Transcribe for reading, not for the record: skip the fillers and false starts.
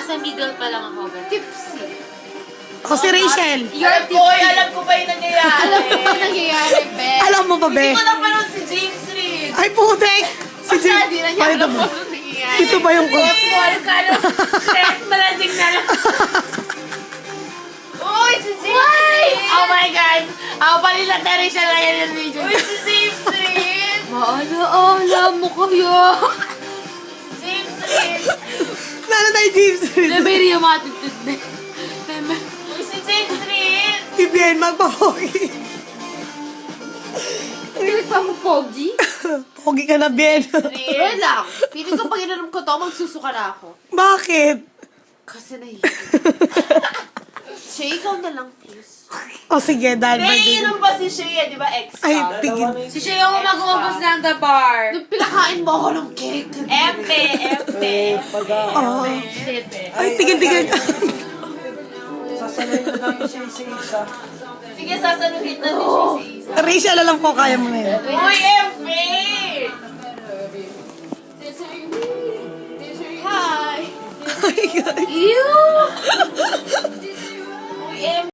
Nasa middle pa lang ako. Tipsy. Ako si Rachel. You're Boy, tipsy. alam ko ba yung nangyayari? Alam mo ba nangyayari, be? Alam mo ba, be? Hindi ko napanood si James Reid. Ay, putek! Si Jim. Basta di na niya Ay, ito alam ba? mo anong nangyayari. Ito ba yung... Paul, kano? Malasing na lang. Uy, si James Reid! Oh my God! Ako palilatari siya lang yan yung video. Uy, si James Reid! Maala-ala mo kayo. James Reid! Lalo tayo, James. Very matitid na. Uy, si James Reid! Ibigay, magpapogi. Pilit pa mo, Pogi? Pogi ka na, Ben. Wait lang. Pilit ko pag inanom ko to, magsusuka na ako. Bakit? Kasi nahihiya. Shay, ikaw na lang, please. O sige, dahil May birthday. inom pa si Shea, di ba? Ex Ay, ka? tigil. Si Shea yung mag-uubos ng the bar. Nung pinakain mo ako ng cake. Epe, epe. Oh. Shit. Ay, tigil. Sasanay na namin siya isa-isa. Sige, sasanuhin na ni Shea sa isa. Rachel, alam ko, kaya mo na yun. Uy, epe! Hi! Ay, God. Ew! Uy, epe!